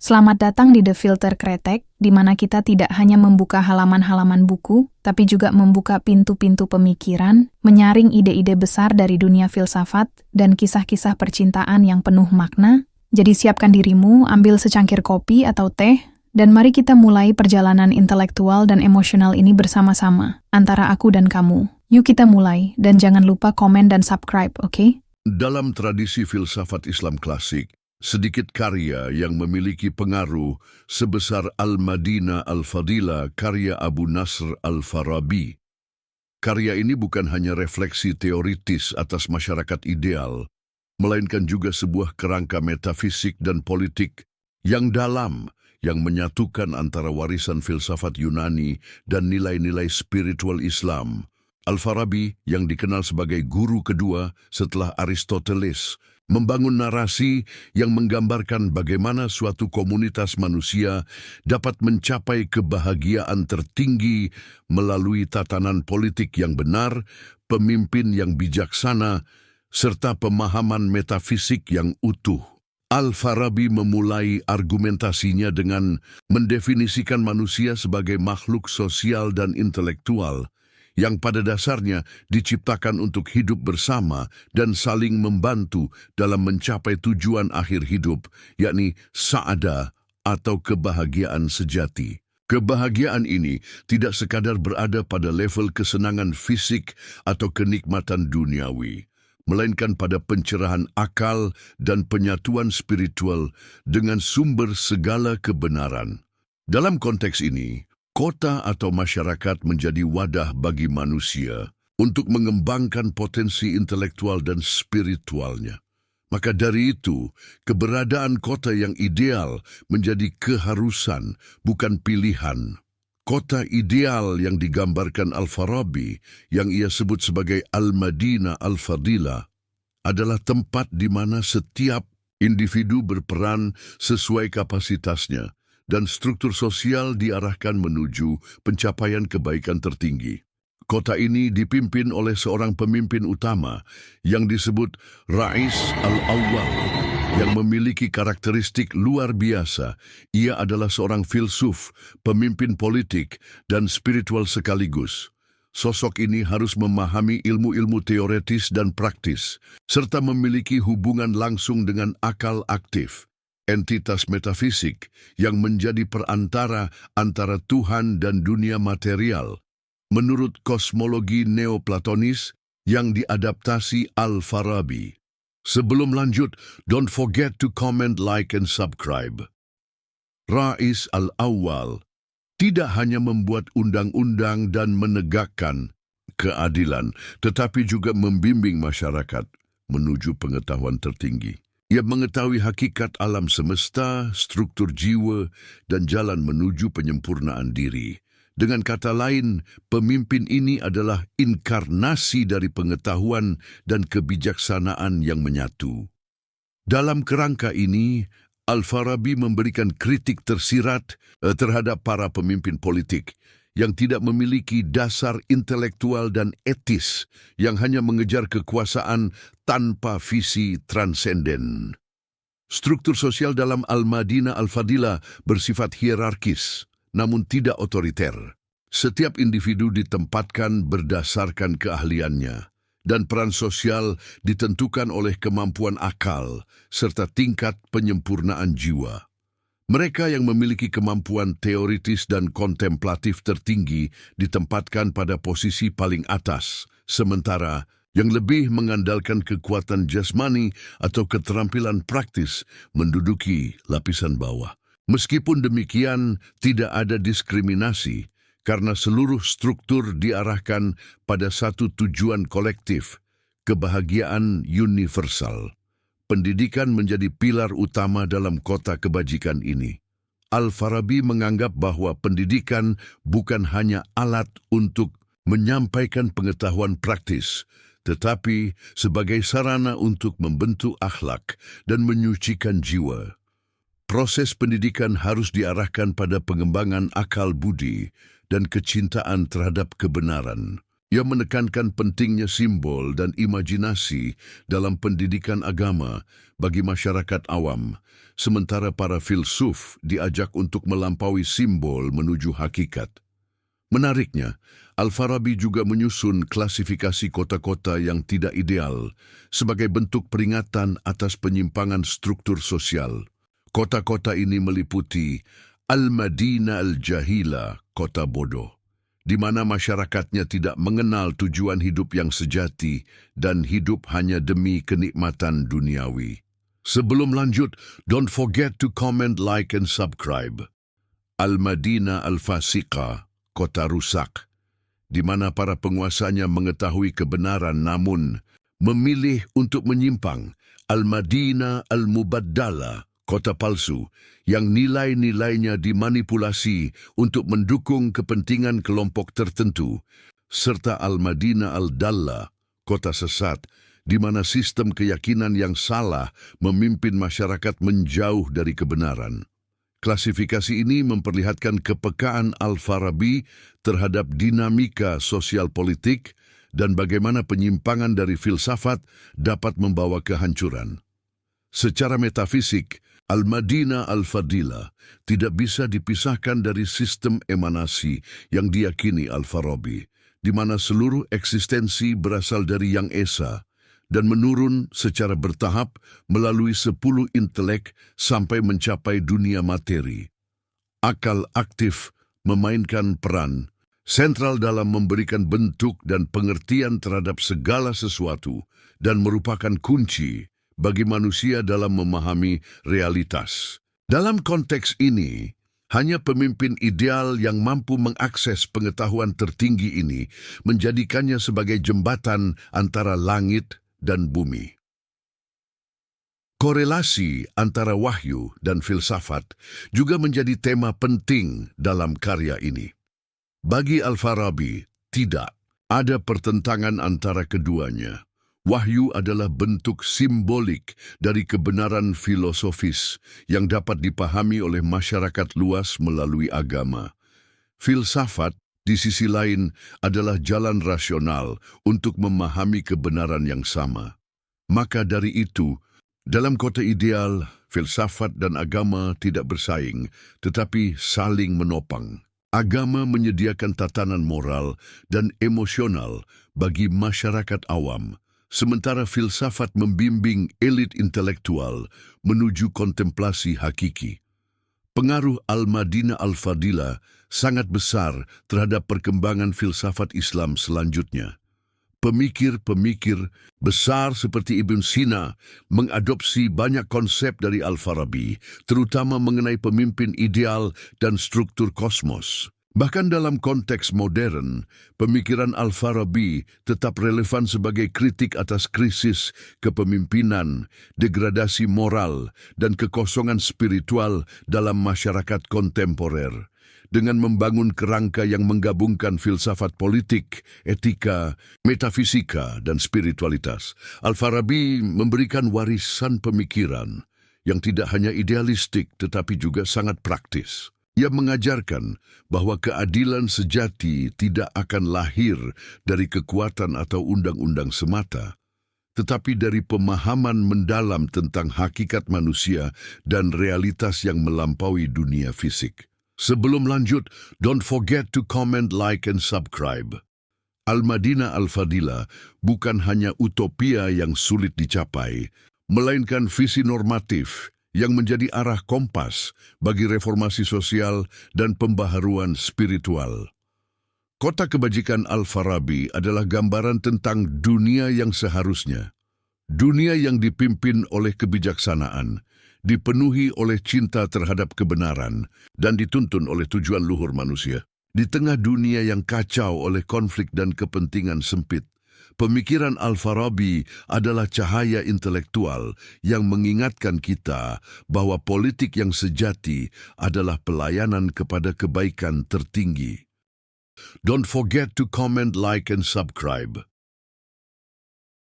Selamat datang di The Filter Kretek, di mana kita tidak hanya membuka halaman-halaman buku, tapi juga membuka pintu-pintu pemikiran, menyaring ide-ide besar dari dunia filsafat, dan kisah-kisah percintaan yang penuh makna. Jadi siapkan dirimu, ambil secangkir kopi atau teh, dan mari kita mulai perjalanan intelektual dan emosional ini bersama-sama, antara aku dan kamu. Yuk kita mulai, dan jangan lupa komen dan subscribe, oke? Dalam tradisi filsafat Islam klasik, sedikit karya yang memiliki pengaruh sebesar Al-Madinah Al-Fadilah karya Abu Nasr Al-Farabi. Karya ini bukan hanya refleksi teoritis atas masyarakat ideal, melainkan juga sebuah kerangka metafisik dan politik yang dalam, yang menyatukan antara warisan filsafat Yunani dan nilai-nilai spiritual Islam. Al-Farabi, yang dikenal sebagai guru kedua setelah Aristoteles, membangun narasi yang menggambarkan bagaimana suatu komunitas manusia dapat mencapai kebahagiaan tertinggi melalui tatanan politik yang benar, pemimpin yang bijaksana, serta pemahaman metafisik yang utuh. Al-Farabi memulai argumentasinya dengan mendefinisikan manusia sebagai makhluk sosial dan intelektual, yang pada dasarnya diciptakan untuk hidup bersama dan saling membantu dalam mencapai tujuan akhir hidup, yakni sa'adah atau kebahagiaan sejati. Kebahagiaan ini tidak sekadar berada pada level kesenangan fisik atau kenikmatan duniawi, melainkan pada pencerahan akal dan penyatuan spiritual dengan sumber segala kebenaran. Dalam konteks ini, kota atau masyarakat menjadi wadah bagi manusia untuk mengembangkan potensi intelektual dan spiritualnya. Maka dari itu, keberadaan kota yang ideal menjadi keharusan, bukan pilihan. Kota ideal yang digambarkan Al-Farabi, yang ia sebut sebagai Al-Madinah Al-Fadilah, adalah tempat di mana setiap individu berperan sesuai kapasitasnya, dan struktur sosial diarahkan menuju pencapaian kebaikan tertinggi. Kota ini dipimpin oleh seorang pemimpin utama yang disebut Rais Al-Awwal, yang memiliki karakteristik luar biasa. Ia adalah seorang filsuf, pemimpin politik, dan spiritual sekaligus. Sosok ini harus memahami ilmu-ilmu teoretis dan praktis, serta memiliki hubungan langsung dengan akal aktif, entitas metafisik yang menjadi perantara antara Tuhan dan dunia material, menurut kosmologi neoplatonis yang diadaptasi Al-Farabi. Sebelum lanjut, don't forget to comment, like, and subscribe. Rais Al-Awwal tidak hanya membuat undang-undang dan menegakkan keadilan, tetapi juga membimbing masyarakat menuju pengetahuan tertinggi. Ia mengetahui hakikat alam semesta, struktur jiwa, dan jalan menuju penyempurnaan diri. Dengan kata lain, pemimpin ini adalah inkarnasi dari pengetahuan dan kebijaksanaan yang menyatu. Dalam kerangka ini, Al-Farabi memberikan kritik tersirat terhadap para pemimpin politik yang tidak memiliki dasar intelektual dan etis, yang hanya mengejar kekuasaan tanpa visi transenden. Struktur sosial dalam Al-Madinah Al-Fadilah bersifat hierarkis, namun tidak otoriter. Setiap individu ditempatkan berdasarkan keahliannya, dan peran sosial ditentukan oleh kemampuan akal serta tingkat penyempurnaan jiwa. Mereka yang memiliki kemampuan teoritis dan kontemplatif tertinggi ditempatkan pada posisi paling atas, sementara yang lebih mengandalkan kekuatan jasmani atau keterampilan praktis menduduki lapisan bawah. Meskipun demikian, tidak ada diskriminasi karena seluruh struktur diarahkan pada satu tujuan kolektif, kebahagiaan universal. Pendidikan menjadi pilar utama dalam kota kebajikan ini. Al-Farabi menganggap bahwa pendidikan bukan hanya alat untuk menyampaikan pengetahuan praktis, tetapi sebagai sarana untuk membentuk akhlak dan menyucikan jiwa. Proses pendidikan harus diarahkan pada pengembangan akal budi dan kecintaan terhadap kebenaran. Ia menekankan pentingnya simbol dan imajinasi dalam pendidikan agama bagi masyarakat awam, sementara para filsuf diajak untuk melampaui simbol menuju hakikat. Menariknya, Al-Farabi juga menyusun klasifikasi kota-kota yang tidak ideal sebagai bentuk peringatan atas penyimpangan struktur sosial. Kota-kota ini meliputi Al-Madinah Al-Jahila, kota bodoh, di mana masyarakatnya tidak mengenal tujuan hidup yang sejati dan hidup hanya demi kenikmatan duniawi. Sebelum lanjut, don't forget to comment, like, and subscribe. Al-Madinah Al-Fasiqah, kota rusak, di mana para penguasanya mengetahui kebenaran namun memilih untuk menyimpang. Al-Madinah Al-Mubaddala, kota palsu, yang nilai-nilainya dimanipulasi untuk mendukung kepentingan kelompok tertentu, serta Al-Madinah Al-Dalla, kota sesat, di mana sistem keyakinan yang salah memimpin masyarakat menjauh dari kebenaran. Klasifikasi ini memperlihatkan kepekaan Al-Farabi terhadap dinamika sosial politik dan bagaimana penyimpangan dari filsafat dapat membawa kehancuran. Secara metafisik, Al-Madinah Al-Fadila tidak bisa dipisahkan dari sistem emanasi yang diyakini Al-Farabi, di mana seluruh eksistensi berasal dari Yang Esa dan menurun secara bertahap melalui 10 intelek sampai mencapai dunia materi. Akal aktif memainkan peran sentral dalam memberikan bentuk dan pengertian terhadap segala sesuatu dan merupakan kunci bagi manusia dalam memahami realitas. Dalam konteks ini, hanya pemimpin ideal yang mampu mengakses pengetahuan tertinggi ini menjadikannya sebagai jembatan antara langit dan bumi. Korelasi antara wahyu dan filsafat juga menjadi tema penting dalam karya ini. Bagi Al-Farabi, tidak ada pertentangan antara keduanya. Wahyu adalah bentuk simbolik dari kebenaran filosofis yang dapat dipahami oleh masyarakat luas melalui agama. Filsafat, di sisi lain, adalah jalan rasional untuk memahami kebenaran yang sama. Maka dari itu, dalam kota ideal, filsafat dan agama tidak bersaing, tetapi saling menopang. Agama menyediakan tatanan moral dan emosional bagi masyarakat awam, sementara filsafat membimbing elit intelektual menuju kontemplasi hakiki. Pengaruh Al-Madinah Al-Fadila sangat besar terhadap perkembangan filsafat Islam selanjutnya. Pemikir-pemikir besar seperti Ibn Sina mengadopsi banyak konsep dari Al-Farabi, terutama mengenai pemimpin ideal dan struktur kosmos. Bahkan dalam konteks modern, pemikiran Al-Farabi tetap relevan sebagai kritik atas krisis kepemimpinan, degradasi moral, dan kekosongan spiritual dalam masyarakat kontemporer. Dengan membangun kerangka yang menggabungkan filsafat politik, etika, metafisika, dan spiritualitas, Al-Farabi memberikan warisan pemikiran yang tidak hanya idealistik tetapi juga sangat praktis. Ia mengajarkan bahwa keadilan sejati tidak akan lahir dari kekuatan atau undang-undang semata, tetapi dari pemahaman mendalam tentang hakikat manusia dan realitas yang melampaui dunia fisik. Sebelum lanjut, don't forget to comment, like, and subscribe. Al-Madinah Al-Fadila bukan hanya utopia yang sulit dicapai, melainkan visi normatif yang menjadi arah kompas bagi reformasi sosial dan pembaharuan spiritual. Kota kebajikan Al-Farabi adalah gambaran tentang dunia yang seharusnya. Dunia yang dipimpin oleh kebijaksanaan, dipenuhi oleh cinta terhadap kebenaran, dan dituntun oleh tujuan luhur manusia. Di tengah dunia yang kacau oleh konflik dan kepentingan sempit, pemikiran Al-Farabi adalah cahaya intelektual yang mengingatkan kita bahwa politik yang sejati adalah pelayanan kepada kebaikan tertinggi. Don't forget to comment, like, and subscribe.